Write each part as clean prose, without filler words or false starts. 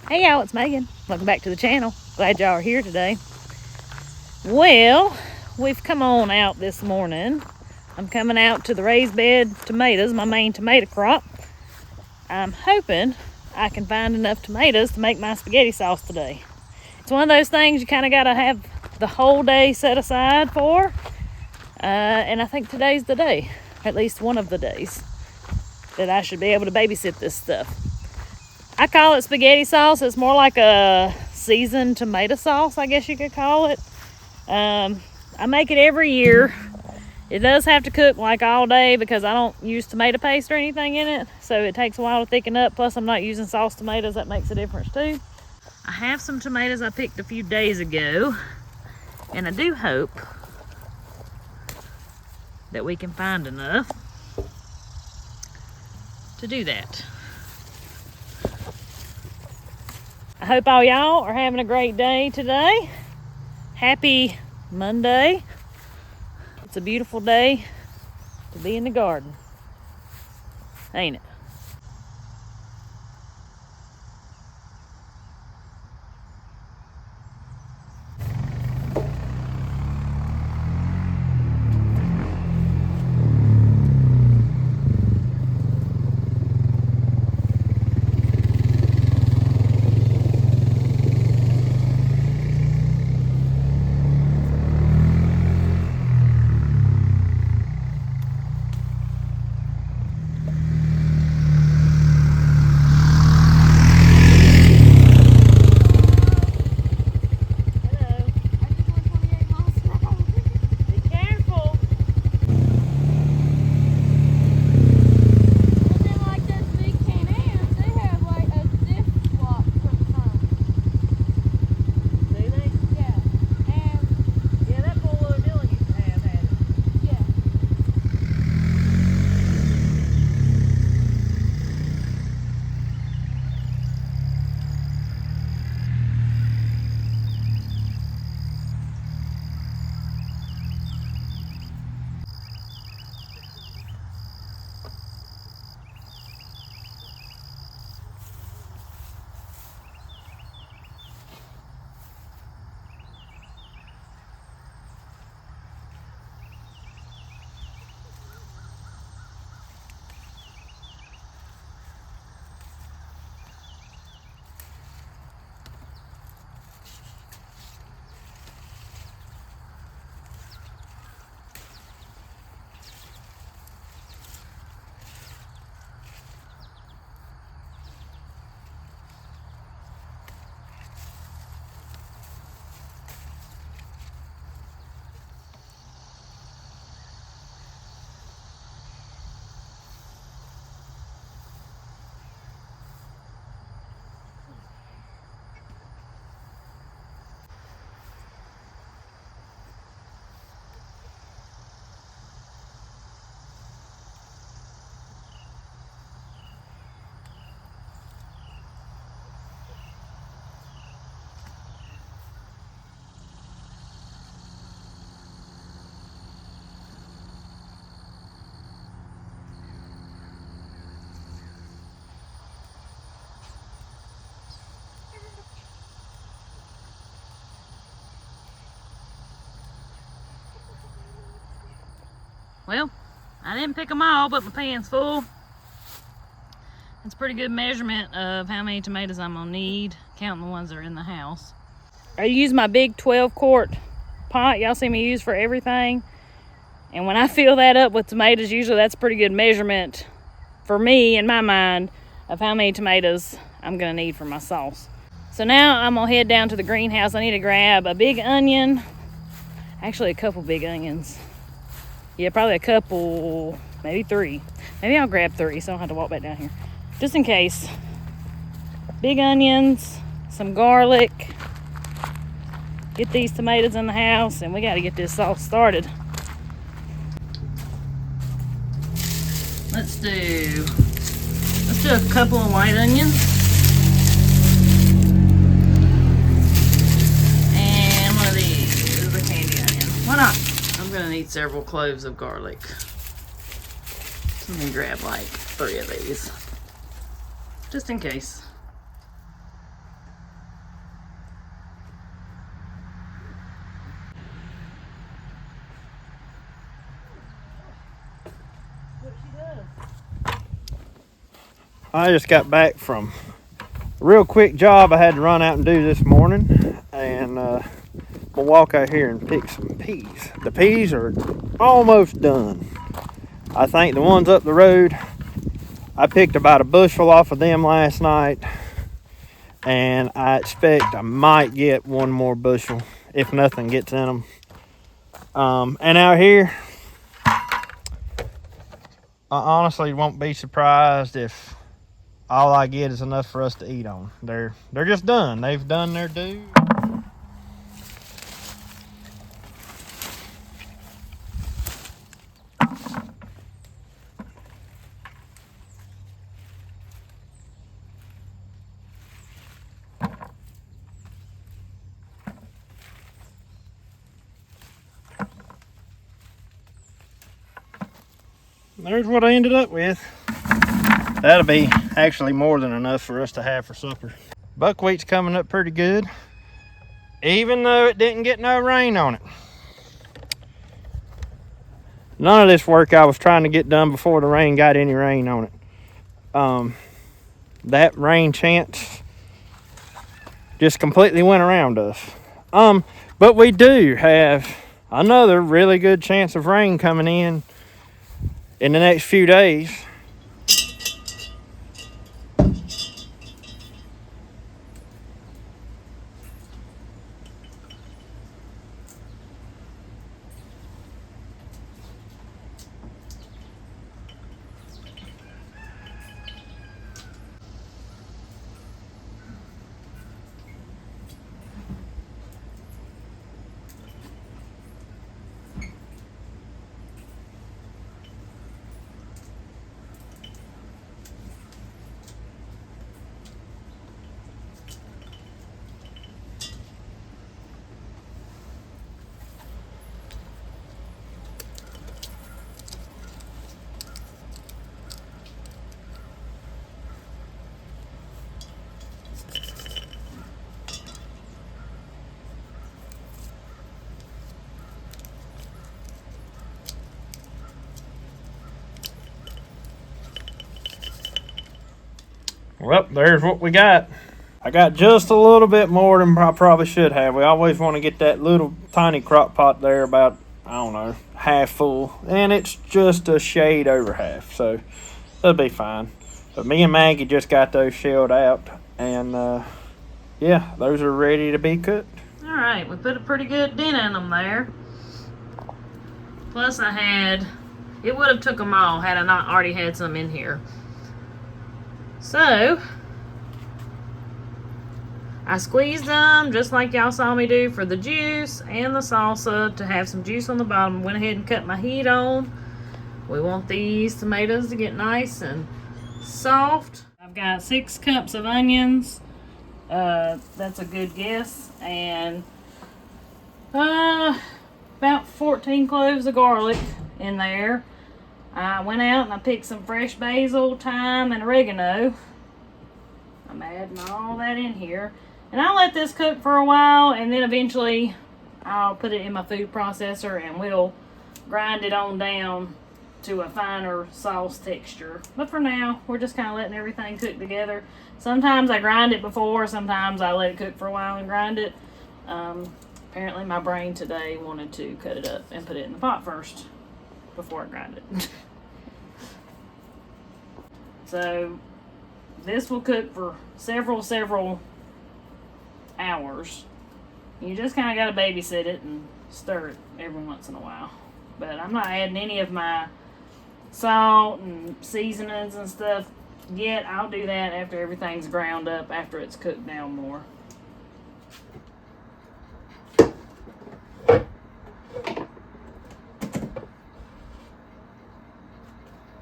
Hey y'all, it's Megan. Welcome back to the channel. Glad y'all are here today. Well, we've come on out this morning. I'm coming out to the raised bed tomatoes, my main tomato crop. I'm hoping I can find enough tomatoes to make my spaghetti sauce today. It's one of those things you kind of got to have the whole day set aside for. And I think today's the day, at least one of the days, that I should be able to babysit this stuff. I call it spaghetti sauce. It's more like a seasoned tomato sauce, I guess you could call it. I make it every year. It does have to cook like all day because I don't use tomato paste or anything in it, so it takes a while to thicken up. Plus I'm not using sauce tomatoes. That makes a difference too. I have some tomatoes I picked a few days ago, and I do hope that we can find enough to do that. I hope all y'all are having a great day today. Happy Monday. It's a beautiful day to be in the garden, ain't it? Well, I didn't pick them all, but my pan's full. It's a pretty good measurement of how many tomatoes I'm gonna need, counting the ones that are in the house. I use my big 12-quart pot y'all see me use for everything. And when I fill that up with tomatoes, usually that's a pretty good measurement for me, in my mind, of how many tomatoes I'm gonna need for my sauce. So now I'm gonna head down to the greenhouse. I need to grab a big onion, actually a couple big onions. Yeah, probably a couple, maybe 3. Maybe I'll grab 3 so I don't have to walk back down here. Just in case. Big onions, some garlic. Get these tomatoes in the house, and we got to get this sauce started. Let's do a couple of white onions. And one of these is a candy onion. Why not? I'm gonna need several cloves of garlic. So let me grab like 3 of these, just in case. I just got back from a real quick job I had to run out and do this morning, and we'll walk out here and pick some peas. The peas are almost done. I think the ones up the road, I picked about a bushel off of them last night, and I expect I might get one more bushel if nothing gets in them. And out here, I honestly won't be surprised if all I get is enough for us to eat on. They're just done. They've done their due. There's what I ended up with. That'll be actually more than enough for us to have for supper. Buckwheat's coming up pretty good, even though it didn't get no rain on it. None of this work I was trying to get done before the rain got any rain on it. That rain chance just completely went around us. But we do have another really good chance of rain coming in the next few days. Well, there's what we got. I got just a little bit more than I probably should have. We always want to get that little tiny crock pot there about, I don't know, half full. And it's just a shade over half, so that'll be fine. But me and Maggie just got those shelled out. And, yeah, those are ready to be cooked. All right, we put a pretty good dent in them there. Plus it would have took them all had I not already had some in here. So, I squeezed them just like y'all saw me do for the juice and the salsa to have some juice on the bottom. Went ahead and cut my heat on. We want these tomatoes to get nice and soft. I've got 6 cups of onions. That's a good guess. And about 14 cloves of garlic in there. I went out and I picked some fresh basil, thyme, and oregano. I'm adding all that in here. And I'll let this cook for a while, and then eventually I'll put it in my food processor and we'll grind it on down to a finer sauce texture. But for now, we're just kind of letting everything cook together. Sometimes I grind it before, sometimes I let it cook for a while and grind it. Apparently my brain today wanted to cut it up and put it in the pot first before I grind it. So this will cook for several hours. You just kind of got to babysit it and stir it every once in a while. But I'm not adding any of my salt and seasonings and stuff yet. I'll do that after everything's ground up, after it's cooked down more.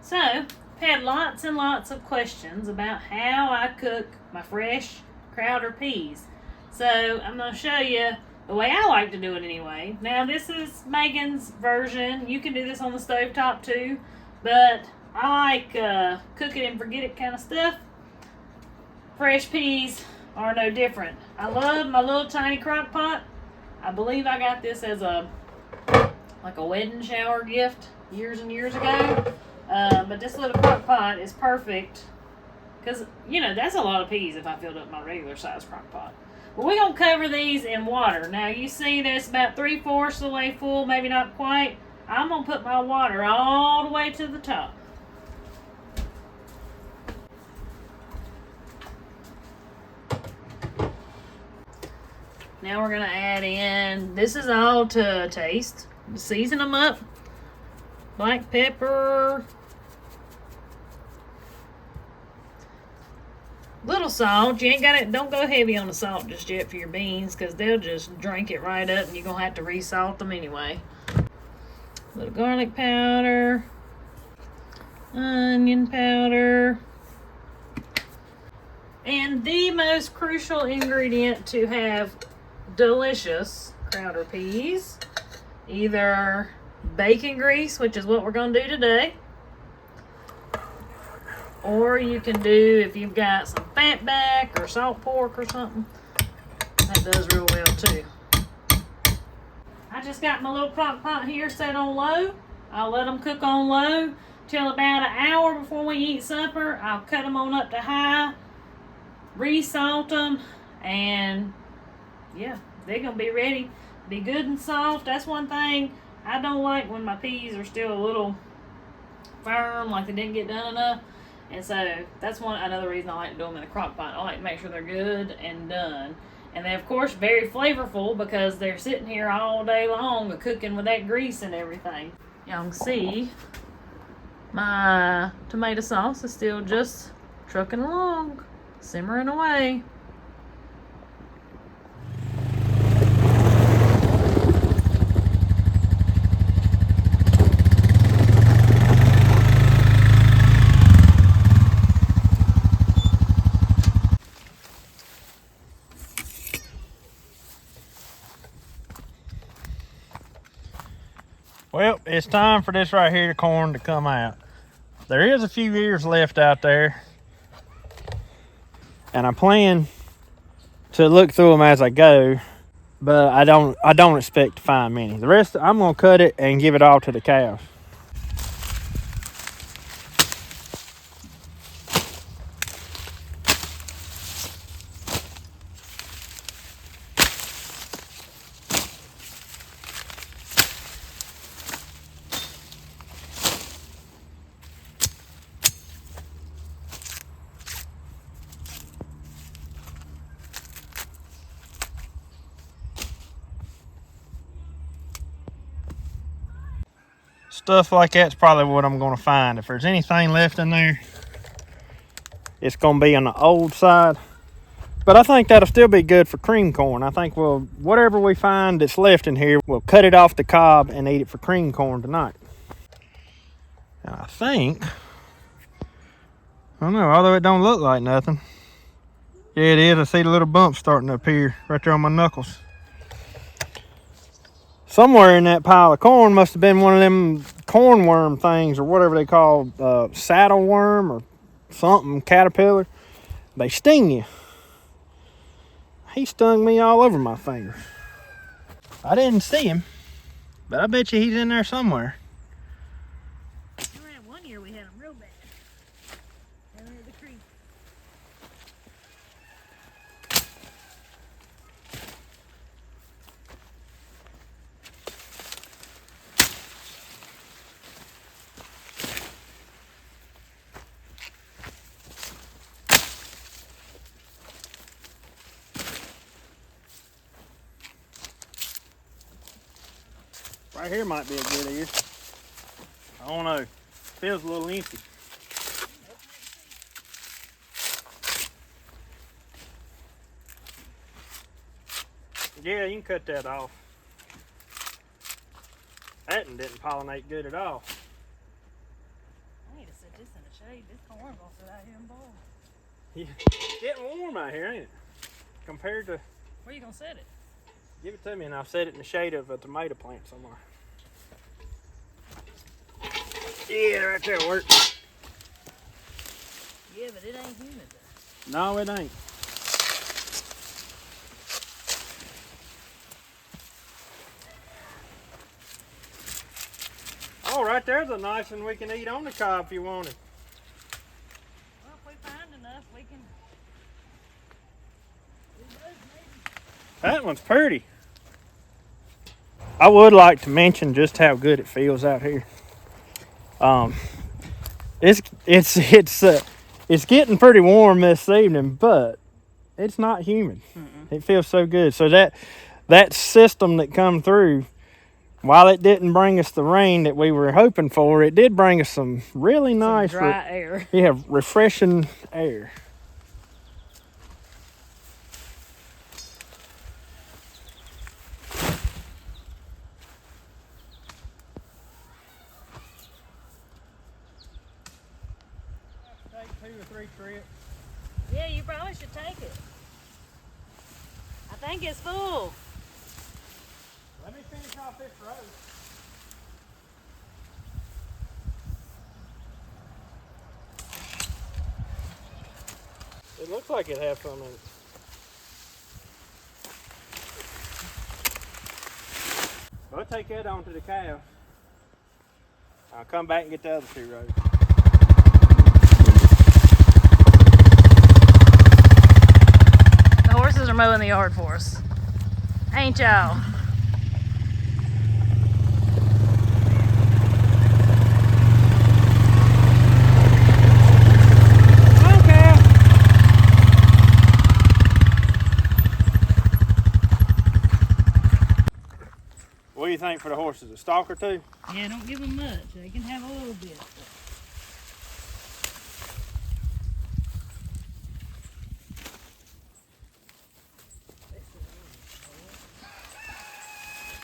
So, had lots and lots of questions about how I cook my fresh Crowder peas. So I'm going to show you the way I like to do it anyway. Now this is Meagan's version. You can do this on the stovetop too, but I like cook it and forget it kind of stuff. Fresh peas are no different. I love my little tiny crock pot. I believe I got this as a wedding shower gift years and years ago. But this little crock pot is perfect Because, you know, that's a lot of peas if I filled up my regular size crock pot. But we're going to cover these in water. Now, you see that's about 3/4 of the way full, maybe not quite. I'm going to put my water all the way to the top. Now we're going to add in, this is all to taste. Season them up. Black pepper. Little salt. You ain't got it. Don't go heavy on the salt just yet for your beans, because they'll just drink it right up and you're going to have to resalt them anyway. Little garlic powder. Onion powder. And the most crucial ingredient to have delicious Crowder peas, either bacon grease, which is what we're going to do today, or you can do, if you've got some fat back or salt pork or something, that does real well too. I just got my little crock pot here set on low. I'll let them cook on low till about an hour before we eat supper. I'll cut them on up to high, resalt them, and yeah, they're gonna be ready. Be good and soft. That's one thing I don't like, when my peas are still a little firm, like they didn't get done enough. And so that's another reason I like to do them in a crock pot. I like to make sure they're good and done. And they're, of course, very flavorful because they're sitting here all day long cooking with that grease and everything. Y'all can see my tomato sauce is still just trucking along, simmering away. Well, it's time for this right here, the corn, to come out. There is a few ears left out there, and I plan to look through them as I go, but I don't expect to find many. The rest, I'm gonna cut it and give it all to the cows. Stuff like that's probably what I'm going to find. If there's anything left in there, it's going to be on the old side. But I think that'll still be good for cream corn. I think whatever we find that's left in here, we'll cut it off the cob and eat it for cream corn tonight. And I think, I don't know, although it don't look like nothing. Yeah, it is. I see the little bump starting to appear right there on my knuckles. Somewhere in that pile of corn must have been one of them corn worm things, or whatever they call saddle worm or something, caterpillar. They sting you. He stung me all over my fingers. I didn't see him, but I bet you he's in there somewhere. Around one year we had him real bad. Down there at the creek. Right here might be a good ear. I don't know. Feels a little empty. Yeah, you can cut that off. That one didn't pollinate good at all. I need to set this in the shade. This corn gonna sit out here and boil. Yeah. It's getting warm out here, ain't it? Compared to... Where you gonna set it? Give it to me and I'll set it in the shade of a tomato plant somewhere. Yeah, right there works. Yeah, but it ain't humid though. No, it ain't. Oh, right there's a nice one we can eat on the cob if you want it. Well, if we find enough, That one's pretty. I would like to mention just how good it feels out here. It's getting pretty warm this evening, but it's not humid. It feels so good. So that system that come through, while it didn't bring us the rain that we were hoping for, it did bring us some really nice dry air. Yeah, refreshing air. Take 2 or 3 trips. Yeah, you probably should take it. I think it's full. Let me finish off this road. It looks like it has some in it. I'll take that on to the cow. I'll come back and get the other 2 rows. The horses are mowing the yard for us. Ain't y'all? What do you think for the horses? A stalk or 2? Yeah, don't give them much. They can have a little bit.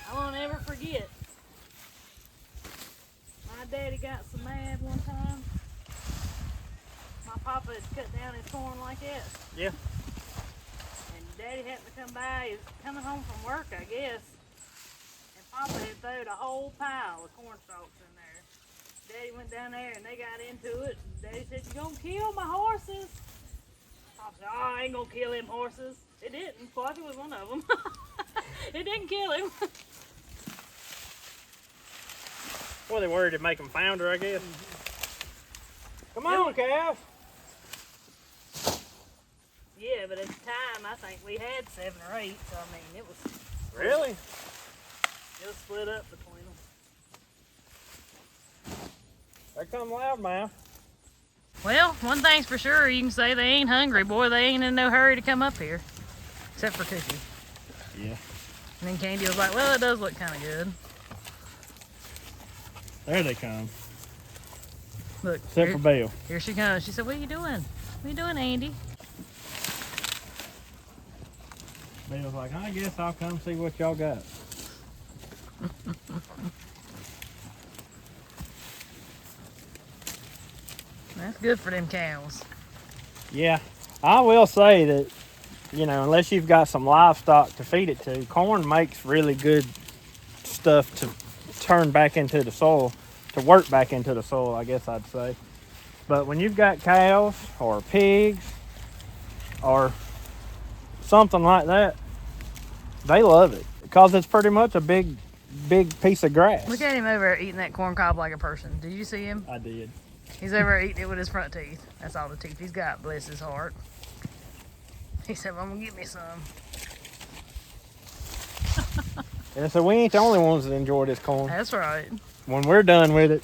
I won't ever forget. My daddy got so mad one time. My papa had cut down his corn like this. Yeah. And daddy happened to come by. He was coming home from work, I guess. And papa had thrown a whole pile of corn stalks in there. Daddy went down there and they got into it. And daddy said, "You gonna kill my horses?" Papa said, "Oh, I ain't gonna kill them horses." It didn't. Floppy was one of them. It didn't kill him. Well, they worried to make them founder, I guess. Come on, calf. Yeah, but at the time, I think we had 7 or 8. So I mean, it was Really? it was split up between them. There come loudmouth. Well, one thing's for sure, you can say they ain't hungry. Boy, they ain't in no hurry to come up here. Except for Cookie. Yeah. And then Candy was like, "Well, it does look kind of good." There they come. Look, Except for Belle. here she comes. She said, "What are you doing? What are you doing, Andy?" Belle's like, "I guess I'll come see what y'all got." That's good for them cows. Yeah. I will say that, you know, unless you've got some livestock to feed it to, corn makes really good stuff to turn back into the soil, to work back into the soil, I guess I'd say. But when you've got cows or pigs or something like that, they love it because it's pretty much a big piece of grass. Look at him over there eating that corn cob like a person. Did you see him? I did. He's over there eating it with his front teeth. That's all the teeth he's got, bless his heart. He said, "Well, I'm gonna get me some." And so we ain't the only ones that enjoy this corn. That's right. When we're done with it,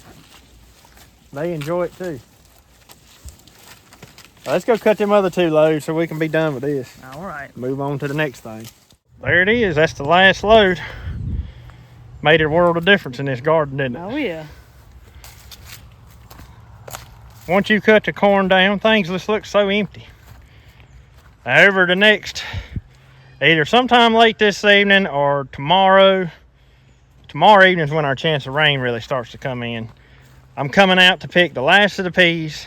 they enjoy it too. Let's go cut them other 2 loads so we can be done with this. All right. Move on to the next thing. There it is. That's the last load. Made a world of difference in this garden, didn't it? Oh, yeah. Once you cut the corn down, things just look so empty. Over the next, either sometime late this evening or tomorrow. Tomorrow evening is when our chance of rain really starts to come in. I'm coming out to pick the last of the peas,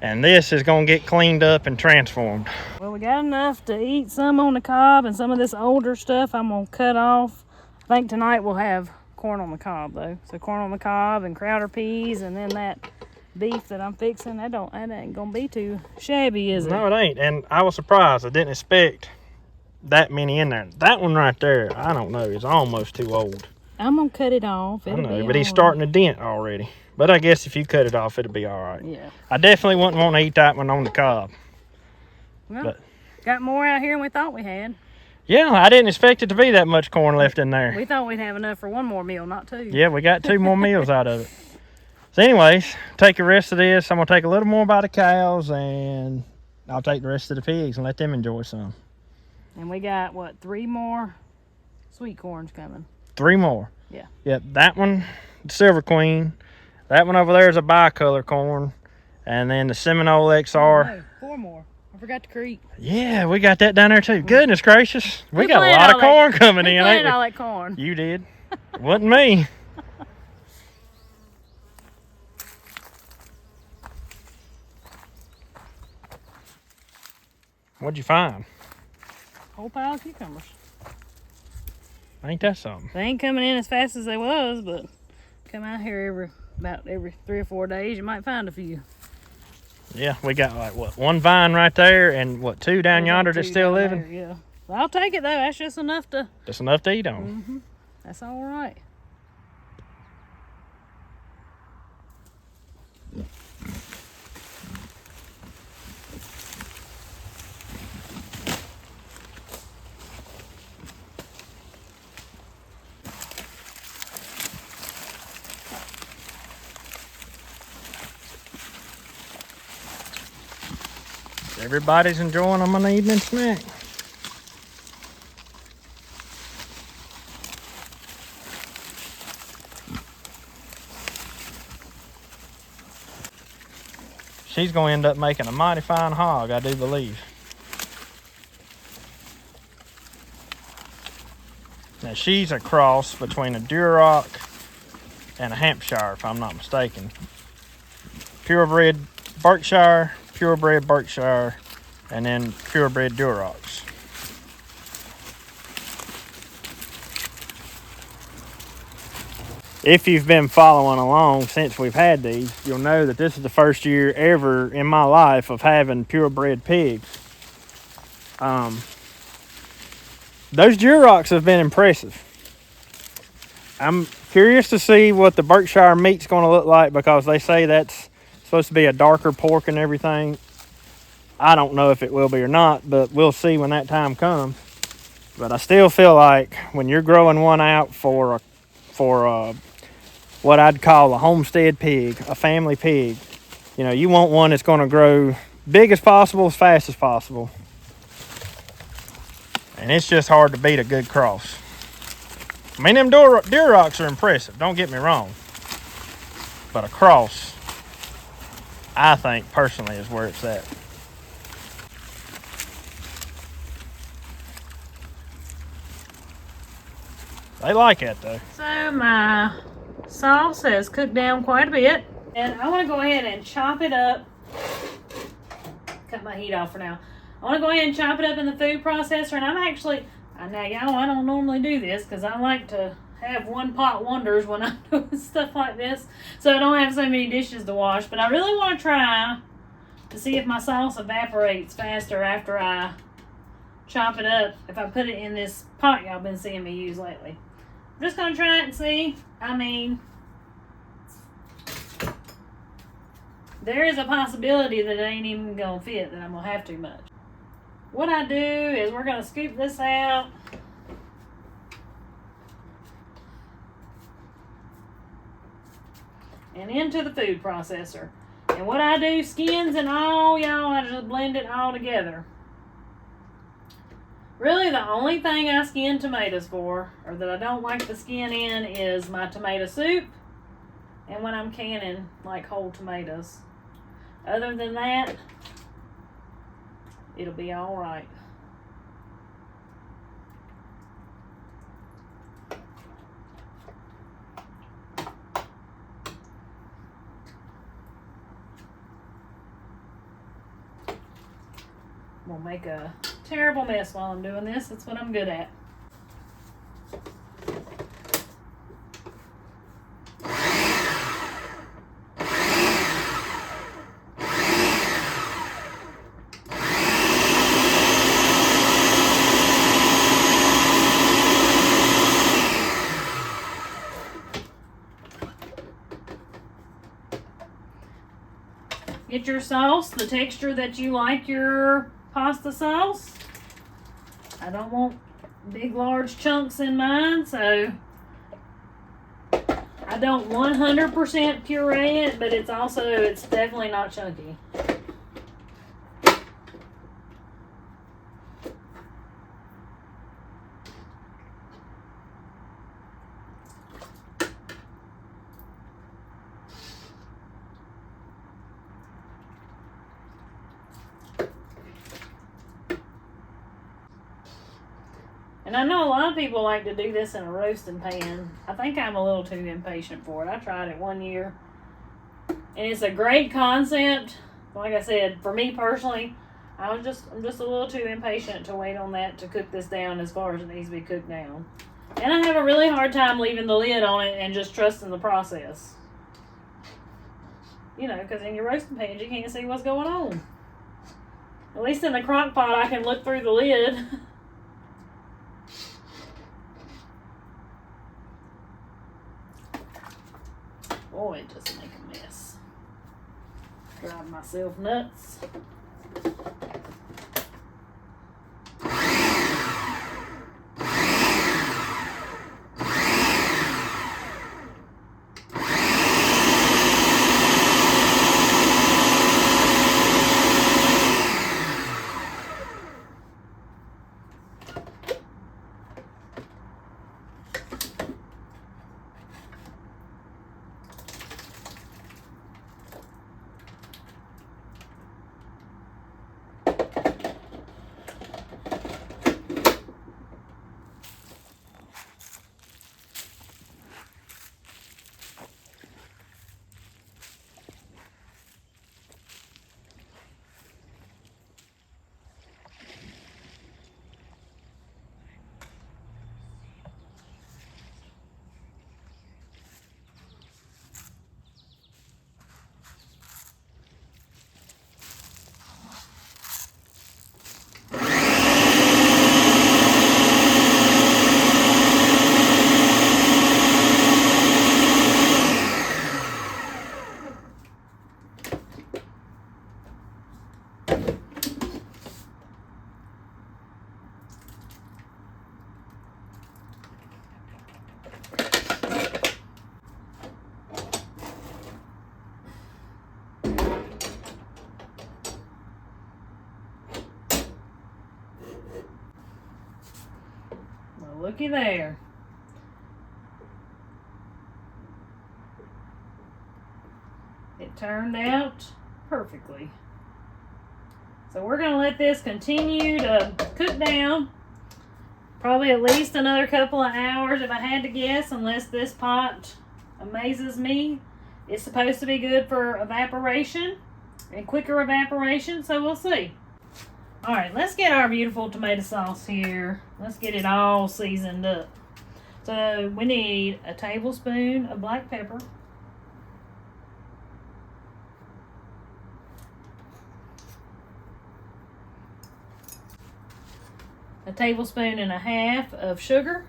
and this is going to get cleaned up and transformed. Well, we got enough to eat some on the cob, and some of this older stuff I'm going to cut off. I think tonight we'll have corn on the cob, though. So corn on the cob and crowder peas, and then that beef that I'm fixing, that ain't gonna be too shabby, is it? No, it ain't. And I was surprised. I didn't expect that many in there. That one right there, I don't know, is almost too old. I'm gonna cut it off. I know, but he's starting to dent already. But I guess if you cut it off, it'll be all right. Yeah. I definitely wouldn't want to eat that one on the cob. Well, but got more out here than we thought we had. Yeah, I didn't expect it to be that much corn left in there. We thought we'd have enough for one more meal, not two. Yeah, we got 2 more meals out of it. So anyways, take the rest of this. I'm going to take a little more by the cows, and I'll take the rest of the pigs and let them enjoy some. And we got, what, 3 more sweet corns coming? 3 more. Yeah. Yep, that one, Silver Queen. That one over there is a bicolor corn. And then the Seminole XR. Oh, no, 4 more. I forgot to creep. Yeah, we got that down there too. Goodness gracious. We got a lot of corn coming in, ain't we? Planted all that corn. You did. Wasn't me. What'd you find? Whole pile of cucumbers. Ain't that something? They ain't coming in as fast as they was, but come out here about every 3 or 4 days, you might find a few. Yeah, we got like what, 1 vine right there, and what, 2 down yonder that's still living. There, yeah, well, I'll take it though. That's just enough to. Just enough to eat on. Mm-hmm. That's all right. Everybody's enjoying them an evening snack. She's going to end up making a mighty fine hog, I do believe. Now she's a cross between a Duroc and a Hampshire, if I'm not mistaken. Purebred Berkshire, purebred Berkshire, and then purebred Durocs. If you've been following along since we've had these, you'll know that this is the first year ever in my life of having purebred pigs. Those Durocs have been impressive. I'm curious to see what the Berkshire meat's going to look like, because they say that's supposed to be a darker pork and everything. I don't know if it will be or not, but we'll see when that time comes. But I still feel like when you're growing one out for what I'd call a homestead pig, a family pig, you know, you want one that's going to grow big as possible, as fast as possible. And it's just hard to beat a good cross. I mean, them Durocs are impressive, don't get me wrong. But a cross, I think, personally, is where it's at. They like it, though. So my sauce has cooked down quite a bit, and I want to go ahead and chop it up. Cut my heat off for now. I want to go ahead and chop it up in the food processor, and I'm actually, now y'all, I don't normally do this because I like to have one pot wonders when I'm doing stuff like this, so I don't have so many dishes to wash. But I really want to try to see if my sauce evaporates faster after I chop it up, if I put it in this pot y'all been seeing me use lately. I'm just going to try it and see. I mean, there is a possibility that it ain't even going to fit, that I'm going to have too much. What I do is we're going to scoop this out. And into the food processor. And what I do, skins and all, y'all, I just blend it all together. Really, the only thing I skin tomatoes for, or that I don't like the skin in, is my tomato soup and when I'm canning, like, whole tomatoes. Other than that, it'll be all right. I'm gonna make a terrible mess while I'm doing this. That's what I'm good at. Get your sauce, the texture that you like your pasta sauce. I don't want big large chunks in mine, so I don't 100% puree it, but it's definitely not chunky. And I know a lot of people like to do this in a roasting pan. I think I'm a little too impatient for it. I tried it one year. And it's a great concept. Like I said, for me personally, I'm just a little too impatient to wait on that to cook this down as far as it needs to be cooked down. And I have a really hard time leaving the lid on it and just trusting the process. You know, because in your roasting pans, you can't see what's going on. At least in the crock pot, I can look through the lid. Boy, it just make a mess. Drive myself nuts. Looky there. It turned out perfectly. So we're going to let this continue to cook down. Probably at least another couple of hours if I had to guess, unless this pot amazes me. It's supposed to be good for evaporation and quicker evaporation, so we'll see. Alright, let's get our beautiful tomato sauce here. Let's get it all seasoned up. So we need a tablespoon of black pepper. A tablespoon and a half of sugar.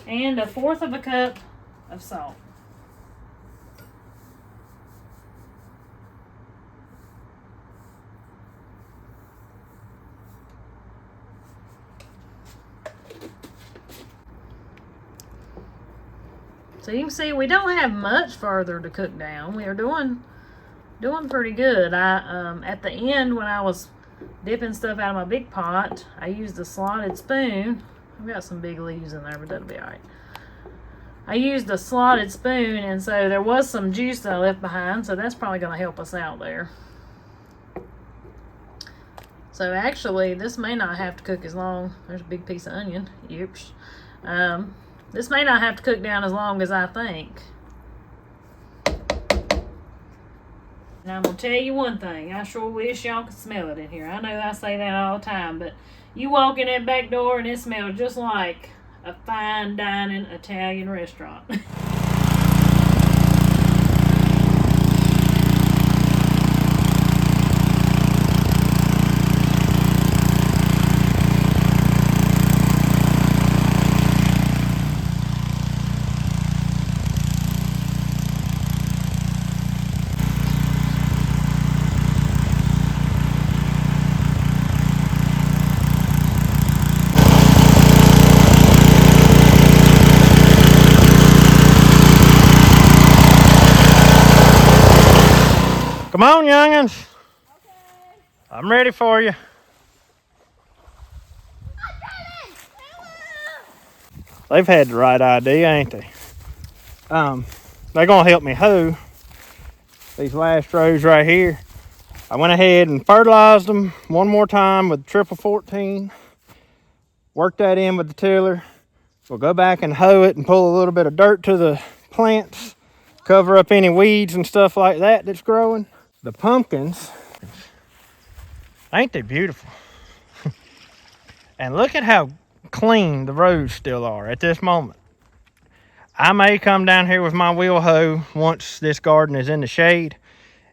And 1/4 cup of salt. So you can see we don't have much further to cook down. We are doing pretty good. At the end when I was dipping stuff out of my big pot, I used a slotted spoon. I've got some big leaves in there, but that'll be alright. I used a slotted spoon, and so there was some juice that I left behind, so that's probably going to help us out there. So actually, this may not have to cook as long. There's a big piece of onion. Oops. This may not have to cook down as long as I think. And I'm going to tell you one thing. I sure wish y'all could smell it in here. I know I say that all the time, but you walk in that back door and it smells just like a fine dining Italian restaurant. Come on, young'uns. Okay. I'm ready for you. They've had the right idea, ain't they? They're gonna help me hoe these last rows right here. I went ahead and fertilized them one more time with triple 14. Worked that in with the tiller. We'll go back and hoe it and pull a little bit of dirt to the plants, cover up any weeds and stuff like that that's growing. The pumpkins, ain't they beautiful? And look at how clean the rows still are at this moment. I may come down here with my wheel hoe once this garden is in the shade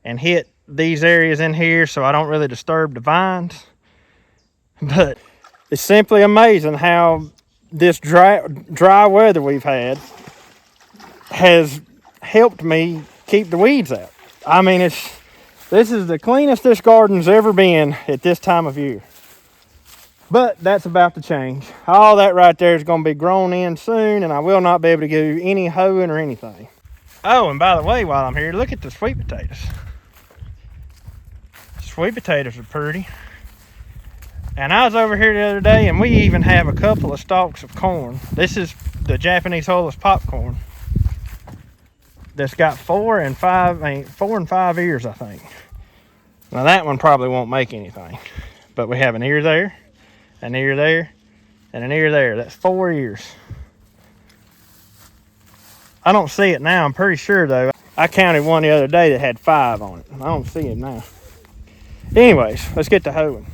and hit these areas in here so I don't really disturb the vines. But it's simply amazing how this dry weather we've had has helped me keep the weeds out. I mean, this is the cleanest this garden's ever been at this time of year. But that's about to change. All that right there is going to be grown in soon, and I will not be able to do any hoeing or anything. Oh, and by the way, while I'm here, look at the sweet potatoes. Sweet potatoes are pretty. And I was over here the other day, and we even have a couple of stalks of corn. This is the Japanese hulless popcorn that's got 4 and 5 ears, I think. Now that one probably won't make anything, but we have an ear there, an ear there, and an ear there. That's 4 ears. I don't see it now. I'm pretty sure though. I counted one the other day that had 5 on it. I don't see it now. Anyways, let's get to hoeing.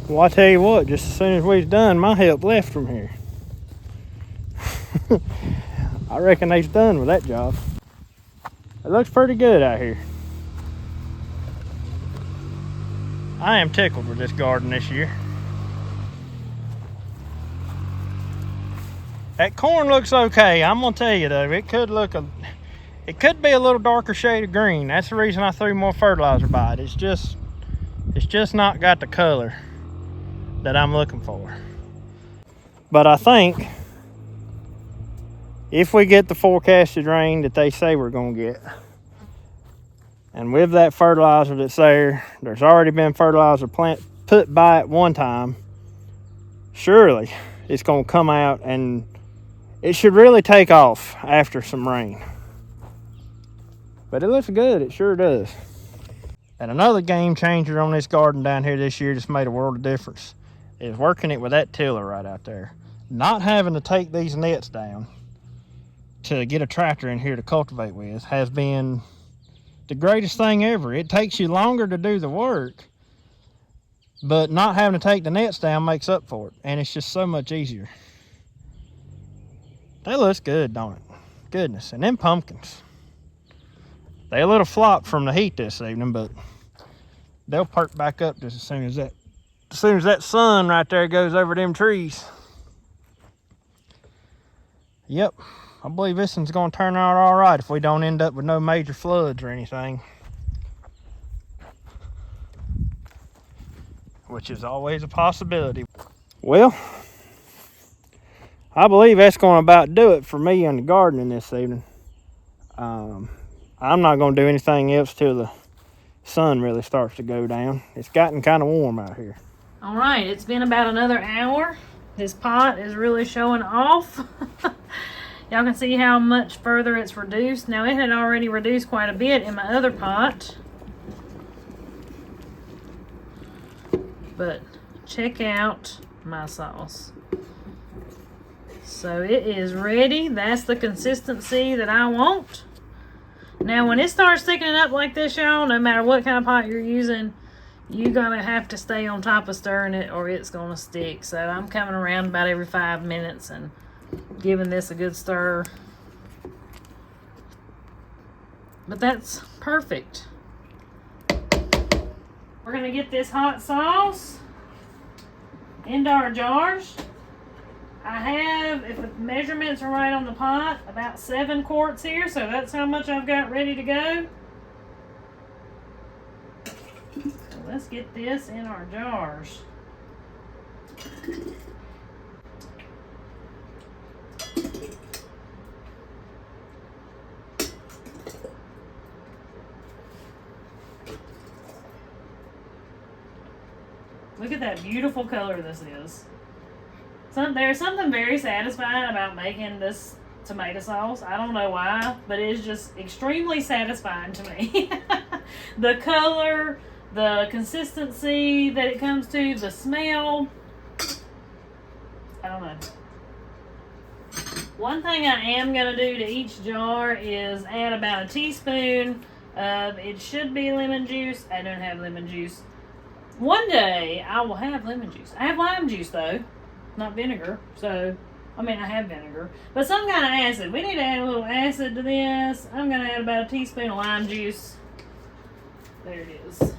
Well, I tell you what, just as soon as we was done, my help left from here. I reckon they's done with that job. It looks pretty good out here. I am tickled with this garden this year. That corn looks okay. I'm gonna tell you though, it could be a little darker shade of green. That's the reason I threw more fertilizer by it. It's just not got the color that I'm looking for. But I think if we get the forecasted rain that they say we're gonna get, and with that fertilizer that's there's already been fertilizer put by it one time, surely it's gonna come out and it should really take off after some rain. But it looks good, it sure does. And another game changer on this garden down here this year just made a world of difference is working it with that tiller right out there. Not having to take these nets down to get a tractor in here to cultivate with has been the greatest thing ever. It takes you longer to do the work, but not having to take the nets down makes up for it, and it's just so much easier. That looks good, don't it? Goodness. And them pumpkins, they a little flop from the heat this evening, but they'll perk back up just as soon as that sun right there goes over them trees. Yep, I believe this one's gonna turn out all right if we don't end up with no major floods or anything, which is always a possibility. Well, I believe that's gonna about do it for me on the gardening this evening. I'm not gonna do anything else till the sun really starts to go down. It's gotten kind of warm out here. All right, it's been about another hour. This pot is really showing off. Y'all can see how much further it's reduced. Now, it had already reduced quite a bit in my other pot. But check out my sauce. So it is ready. That's the consistency that I want. Now when it starts thickening up like this, y'all, no matter what kind of pot you're using, you're gonna have to stay on top of stirring it or it's gonna stick. So I'm coming around about every 5 minutes and giving this a good stir. But that's perfect. We're gonna get this hot sauce into our jars. I have, if the measurements are right on the pot, about 7 quarts here, so that's how much I've got ready to go. So let's get this in our jars. Look at that beautiful color this is. There's something very satisfying about making this tomato sauce. I don't know why, but it is just extremely satisfying to me. The color, the consistency that it comes to, the smell. I don't know. One thing I am going to do to each jar is add about a teaspoon of, it should be lemon juice. I don't have lemon juice. One day I will have lemon juice. I have lime juice though, not vinegar. So, I mean, I have vinegar, but some kind of acid. We need to add a little acid to this. I'm going to add about a teaspoon of lime juice. There it is.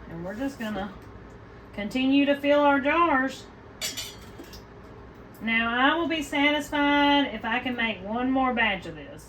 And we're just going to continue to fill our jars. Now, I will be satisfied if I can make one more batch of this.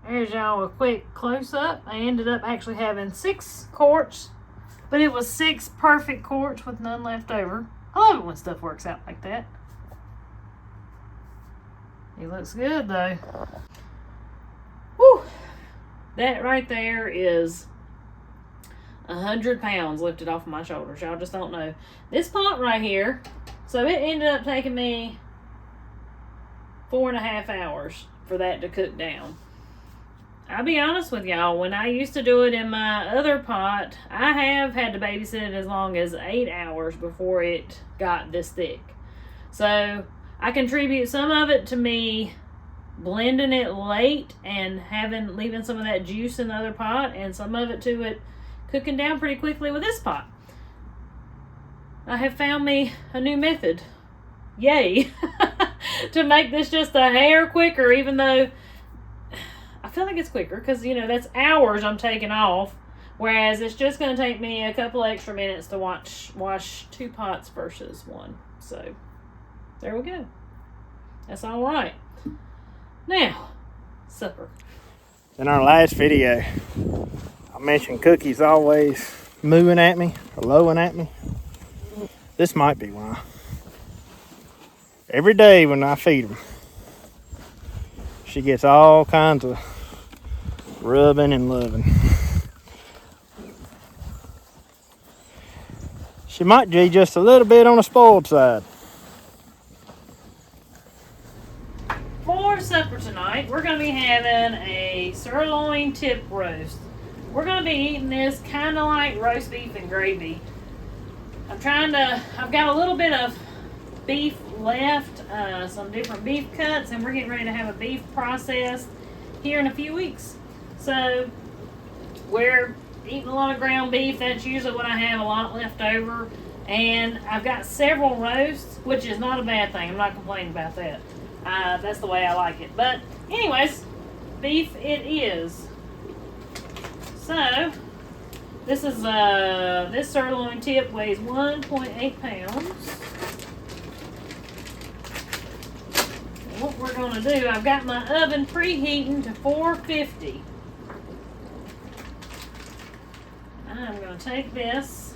Here's y'all a quick close-up. I ended up actually having 6 quarts, but it was 6 perfect quarts with none left over. I love it when stuff works out like that. It looks good though. Whew. That right there is 100 pounds lifted off of my shoulders. Y'all just don't know. This pot right here, so it ended up taking me 4.5 hours for that to cook down. I'll be honest with y'all, when I used to do it in my other pot, I have had to babysit it as long as 8 hours before it got this thick. So I contribute some of it to me blending it late and leaving some of that juice in the other pot, and some of it to it cooking down pretty quickly with this pot. I have found me a new method. Yay! To make this just a hair quicker, even though I feel like it's quicker because, you know, that's hours I'm taking off, whereas it's just going to take me a couple extra minutes to wash 2 pots versus 1. So there we go. That's all right. Now, supper. In our last video, I mentioned Cookie's always mooing at me or lowing at me. This might be why. Every day when I feed them, she gets all kinds of rubbing and loving. She might be just a little bit on the spoiled side. For supper tonight, we're going to be having a sirloin tip roast. We're going to be eating this kind of like roast beef and gravy. I've got a little bit of beef left, some different beef cuts, and we're getting ready to have a beef processed here in a few weeks. So we're eating a lot of ground beef. That's usually what I have a lot left over. And I've got several roasts, which is not a bad thing. I'm not complaining about that. That's the way I like it. But anyways, beef it is. So this is this sirloin tip weighs 1.8 pounds. And what we're gonna do, I've got my oven preheating to 450. I'm gonna take this.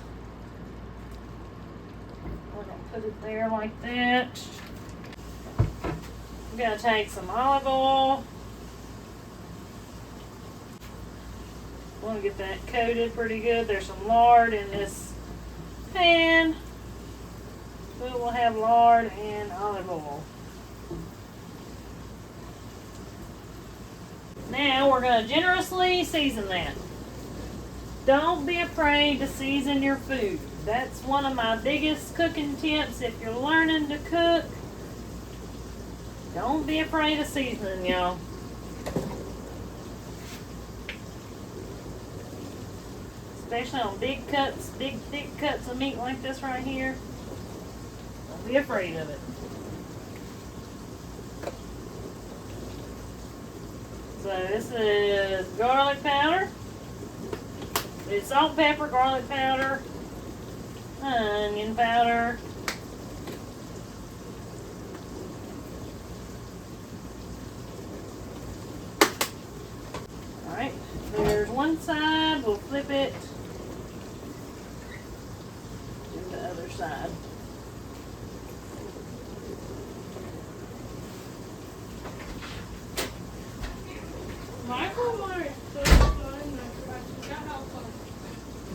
We're gonna put it there like that. I'm gonna take some olive oil. I want to get that coated pretty good. There's some lard in this pan. We will have lard and olive oil. Now we're going to generously season that. Don't be afraid to season your food. That's one of my biggest cooking tips if you're learning to cook. Don't be afraid of seasoning, y'all. Especially on big cuts, big thick cuts of meat like this right here. Don't be afraid of it. So this is garlic powder. It's salt, pepper, garlic powder, onion powder. Alright, there's one side. We'll flip it to the other side.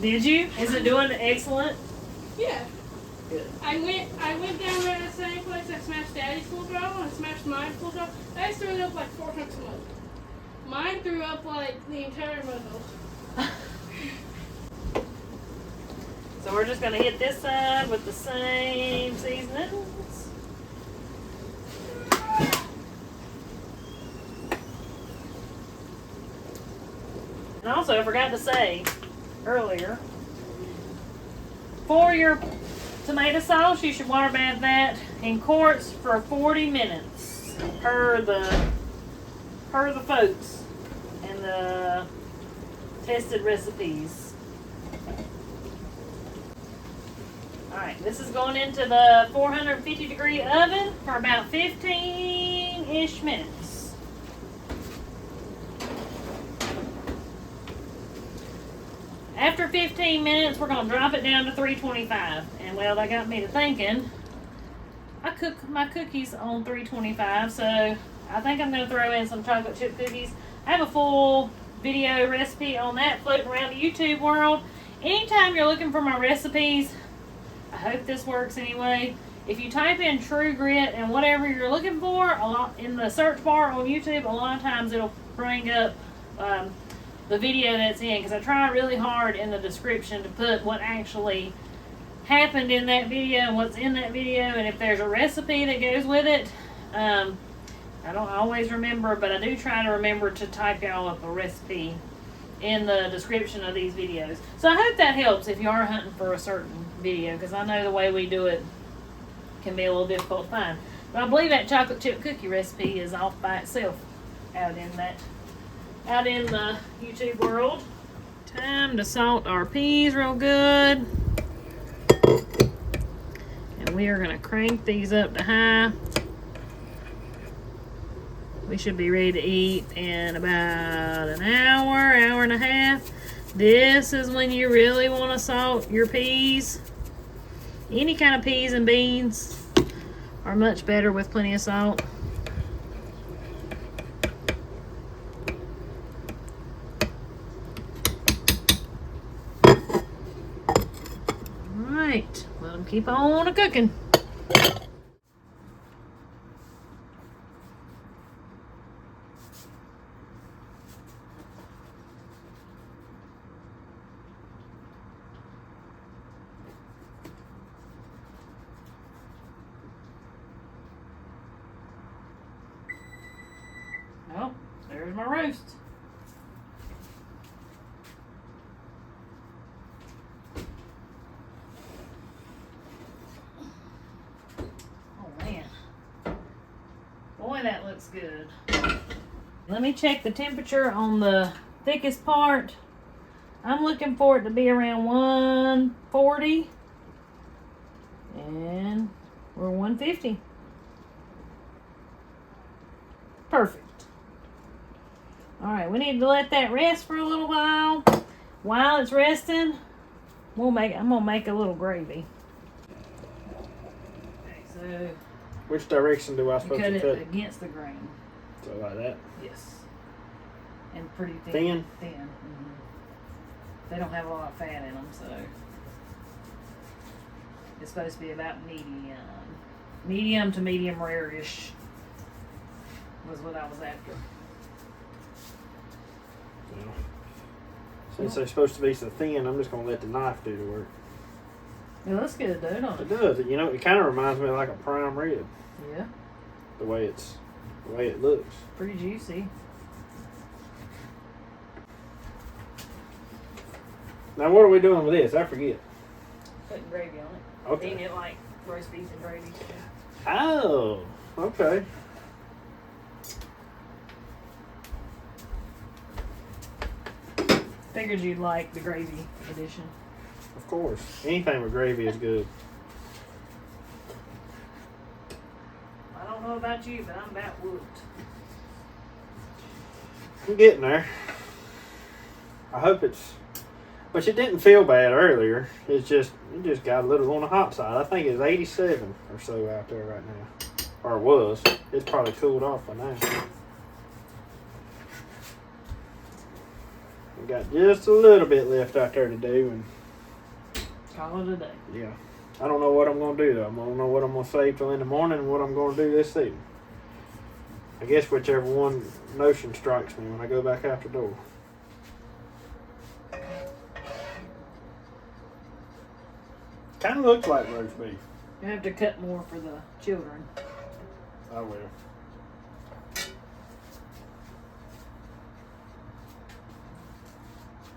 Did you? Is it doing excellent? Yeah. Good. I went down there to the same place I smashed Daddy's full throttle and smashed mine full throttle. They threw it up like 4 times as much. Mine threw up like the entire muzzle. So we're just gonna hit this side with the same seasonings. And also, I forgot to say earlier, for your tomato sauce, you should water bath that in quarts for 40 minutes per the folks and the tested recipes. Alright, this is going into the 450 degree oven for about 15-ish minutes. After 15 minutes, we're going to drop it down to 325. And well, that got me to thinking, I cook my cookies on 325, so I think I'm going to throw in some chocolate chip cookies. I have a full video recipe on that floating around the YouTube world. Anytime you're looking for my recipes, I hope this works anyway. If you type in True Grit and whatever you're looking for, a lot in the search bar on YouTube, a lot of times it'll bring up the video that's in, because I try really hard in the description to put what actually happened in that video and what's in that video, and if there's a recipe that goes with it. I don't always remember, but I do try to remember to type y'all up a recipe in the description of these videos. So I hope that helps if you are hunting for a certain video, because I know the way we do it can be a little difficult to find. But I believe that chocolate chip cookie recipe is off by itself out in the YouTube world. Time to salt our peas real good. And we are going to crank these up to high. We should be ready to eat in about an hour, hour and a half. This is when you really want to salt your peas. Any kind of peas and beans are much better with plenty of salt. Alright, let them keep on cooking. There's my roast. Oh man. Boy, that looks good. Let me check the temperature on the thickest part. I'm looking for it to be around 140. And we're 150. Perfect. All right, we need to let that rest for a little while. While it's resting, I'm gonna make a little gravy. Okay, so Which direction do I supposed cut to it cut? against the grain. So like that. Yes. And pretty thin. Thin? Thin. Mm-hmm. They don't have a lot of fat in them, so it's supposed to be about medium. Medium to medium rare-ish was what I was after. Yeah. Since they're supposed to be so thin, I'm just gonna let the knife do the work. It looks good, though, don't It it? does. You know, it kind of reminds me of like a prime rib. Yeah, The way it looks. pretty juicy. Now, what are we doing with this? I forget. Putting gravy on it. Okay. Eating it like roast beef and gravy. Oh, okay. Figured you'd like the gravy edition. Of course. Anything with gravy is good. I don't know about you, but I'm about whooped. I'm getting there. I hope it's... But it didn't feel bad earlier. It just got a little on the hot side. I think it's 87 or so out there right now. Or it was. It's probably cooled off by now. We got just a little bit left out there to do, and Call it a day. yeah. I don't know what I'm going to do, though. I don't know what I'm going to save till in the morning and what I'm going to do this evening. I guess whichever one notion strikes me when I go back out the door. Kind of looks like roast beef. You have to cut more for the children. I will.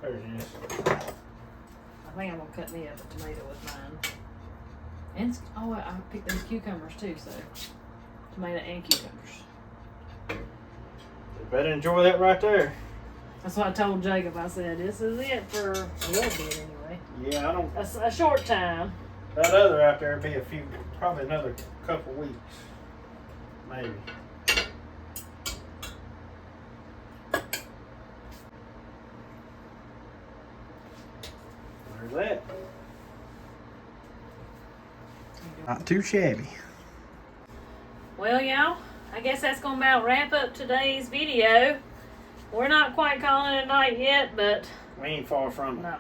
There it is. I think I'm gonna cut me up a tomato with mine. And I picked those cucumbers too, so tomato and cucumbers. You better enjoy that right there. That's what I told Jacob. I said, this is it for a little bit anyway. Yeah, I don't. A short time. That other out there will be probably another couple weeks. Maybe. There's that. Not too shabby. Well, y'all, I guess that's gonna about wrap up today's video. We're not quite calling it a night yet, but We ain't far from it. no.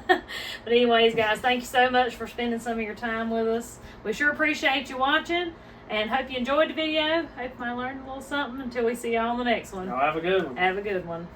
But anyways, guys, thank you so much for spending some of your time with us. We sure appreciate you watching, and hope you enjoyed the video. Hope you might learn a little something until we see y'all on the next one. Y'all have a good one. Have a good one.